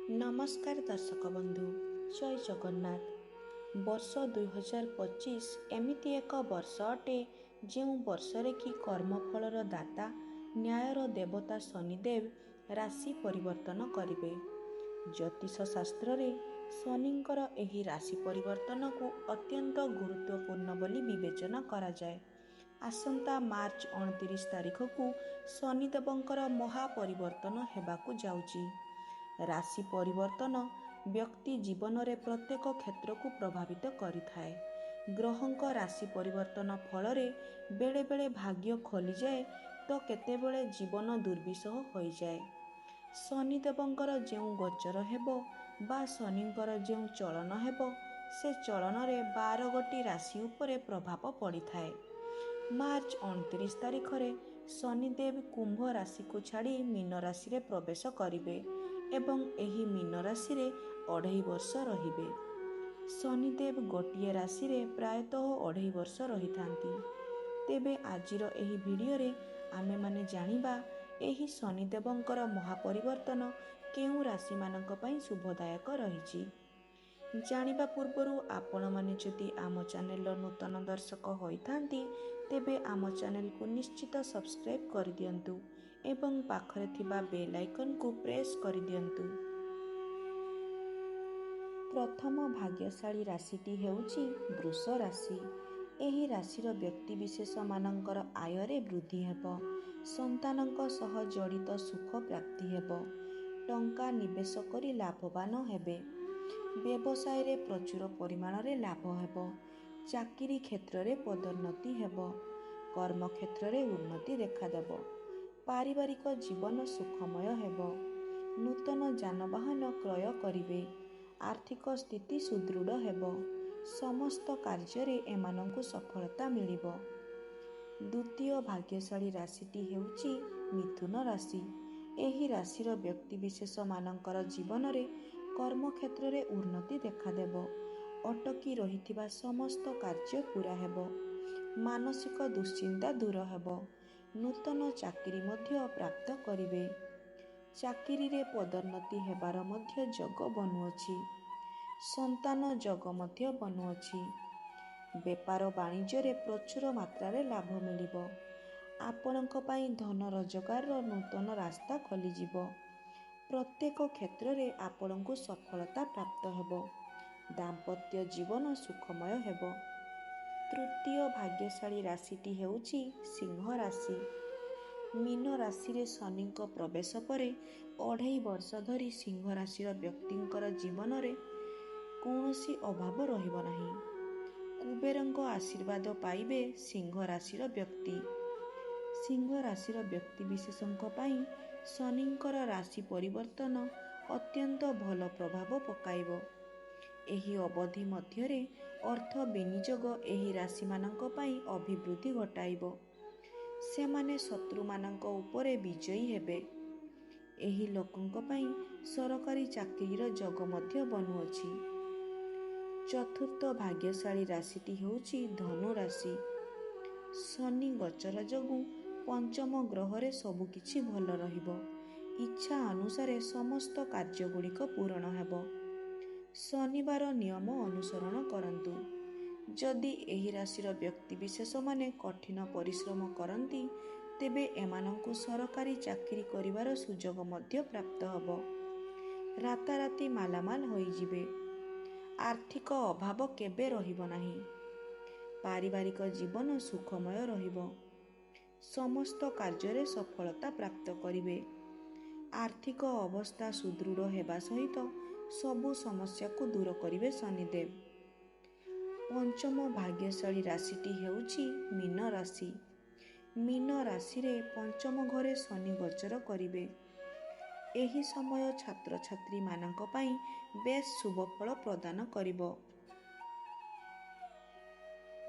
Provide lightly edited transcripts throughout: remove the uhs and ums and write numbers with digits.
नमस्कार दर्शक बंधु जय जगन्नाथ। वर्ष 2025 एमिति एक वर्ष अटे जो वर्षरे कि कर्मफलर दाता न्यायर देवता शनिदेव राशि परिवर्तन करिवे। ज्योतिष शास्त्र रे शनिंकर एही राशि परिवर्तन को अत्यंत गुरुत्वपूर्ण बोली विवेचना करा जाए। आसंता मार्च 29 तारिख को शनिदेवंकर महापरिवर्तन हेबाकु जाउची। राशि परिवर्तन व्यक्ति जीवन में प्रत्येक क्षेत्र को प्रभावित करिथाए। ग्रहंक राशि परिवर्तन फल बेले बेले भाग्य खोली जाए तो केतेबेले जीवन दुर्विषह हो जाए। शनिदेवंकर जो गोचर हेबो बा शनिंकर जो चलन हेबो से चलन रे 12 गोटी राशि उपरे प्रभाव पड़ी थाए। मार्च 29 तारिख रे शनिदेव कुंभ राशि को छाड़ी मीन राशि रे प्रवेश करिवे एवं एही मीन राशि रे 2.5 वर्ष रहिबे। शनिदेव गोटिए राशि रे प्रायतः 2.5 वर्ष रहिथांती। तेबे आजिर एही भिडियो रे आमे माने जानिबा एही शनिदेवंकर महापरिवर्तन केउ राशि मानक पई शुभदायक रहिछि। जानिबा पूर्वरु आपण माने जदि आम चैनल नूतन दर्शक होइथांती तेबे आम चैनल को निश्चित सब्सक्राइब कर दियंतु एवं पाखरे थिबा बेल आइकन को प्रेस कर दियंतु। प्रथम भाग्यशाली राशिटी हेउची वृष राशि। एही राशिर व्यक्ति विशेष मानकर आय रे वृद्धि हेबो। संतानक सह जड़ित सुख प्राप्ति हेबो। टंका निवेश करी लाभवान हेबे। व्यवसाय रे प्रचुर परिमाण रे लाभ हेबो। चाकरी क्षेत्र रे पदोन्नति हेबो। कर्म क्षेत्र रे उन्नति देखादेबो। पारिवारिक जीवन सुखमय हेबो। नूतन जानवाहन क्रय करिवे। आर्थिक स्थिति सुदृढ़ हेबो। समस्त कार्य रे एमानंकु सफलता मिलिबो। द्वितीय भाग्यशाली राशिटी हेउची मिथुन राशि। एही राशिर व्यक्ति विशेष मानकर जीवन रे कर्म क्षेत्र रे उन्नति देखादेबो। अटकी रहिथिबा समस्त कार्य पूरा हेबो। मानसिक दुश्चिंता दूर हेबो। नूतन चाकरी मध्य प्राप्त करिवे। चाकरी रे पदोन्नति हेबार मध्य योग बनुअछि। संतान योग मध्य बनुअछि। बेपार वाणिज्य रे प्रचुर मात्रा रे लाभ मिलिबो। आपणक पई धन रोजगार रो नूतन रास्ता खोली जिवो। प्रत्येक क्षेत्र रे आपणकु सफलता प्राप्त हेबो। दाम्पत्य जीवन सुखमय हेबो। तृतीय भाग्यशाली राशिटी हेउची सिंह राशि। मीन राशि रे शनिंक प्रवेश परे 2.5 वर्ष धरी सिंह राशिर व्यक्तिंकर जीवन रे कौनसी अभाव रहिबो नाही। कुबेरंक आशीर्वाद पाइबे सिंह राशिर व्यक्ति। सिंह राशिर व्यक्ति विशेषंक पई शनिंकर राशि परिवर्तन अत्यंत भल प्रभाव पकाइबो। एही अवधि मध्यरे अर्थ विनियोग एही राशि मानक पई अभिवृद्धि घटाइबो। सेमाने शत्रु मानक उपरे विजयी हेबे। एही लोकंक पई सरकारी चाकरीर योग मध्य बनुअछि। चतुर्थ भाग्यशाली राशिटी हेउची धनु राशि। शनि गोचर जोगु पंचम ग्रह रे सब किछि भल रहिबो। इच्छा अनुसारे समस्त कार्य गुड़िक पूरण हेबो। शनिवार नियम अनुसरण करंतु। जदि एही राशिर व्यक्ति विशेष माने कठिन परिश्रम करंती तेबे एमानंकु सरकारी चाकरी करिवार सुजोग मध्य प्राप्त हबो। राताराती मालामाल होई जिवे। आर्थिक अभाव केबे रहिबो नाही। पारिवारिक जीवन सुखमय रहिबो। समस्त कार्य रे सफलता प्राप्त करिवे। आर्थिक अवस्था सुदृढ़ हेबा सहित सबु समस्या को दूर करिवे शनिदेव। पंचम भाग्यशाली राशिटी हेउची मीन राशि। मीन राशि रे पंचम घरे शनि गोचर करिवे। एही समय छात्र छात्री मानक पई बेस शुभ फल प्रदान करिवो।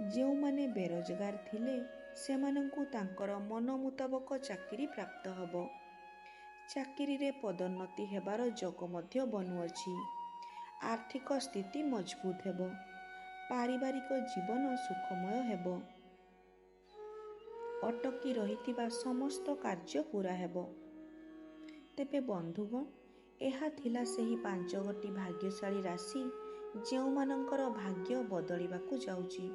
जेउ माने बेरोजगार थिले सेमानंकु तांकर मन मुताबक चाकरी प्राप्त हबो। चाकरी रे पदोन्नति हेबार योग मध्य बनुअछि। आर्थिक स्थिति मजबूत हेबो। पारिवारिक जीवन सुखमय हेबो। अटकी रहिथिबा समस्त कार्य पूरा हेबो। तेबे बंधुगण ଏହା ଥିଲା ସେହି 5ଗୋଟି ଭାଗ୍ୟଶାଳୀ ରାଶି ଯେଉଁମାନଙ୍କର ଭାଗ୍ୟ ବଦଳିବାକୁ ଯାଉଛି।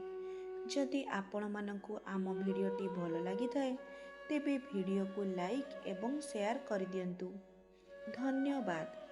ଯଦି ଆପଣମାନଙ୍କୁ ଆମ ଭିଡ଼ିଓଟି ଭଲ ଲାଗିଥାଏ ତେବେ ଭିଡ଼ିଓକୁ ଲାଇକ୍ ଏବଂ ସେୟାର କରିଦିଅନ୍ତୁ। ଧନ୍ୟବାଦ।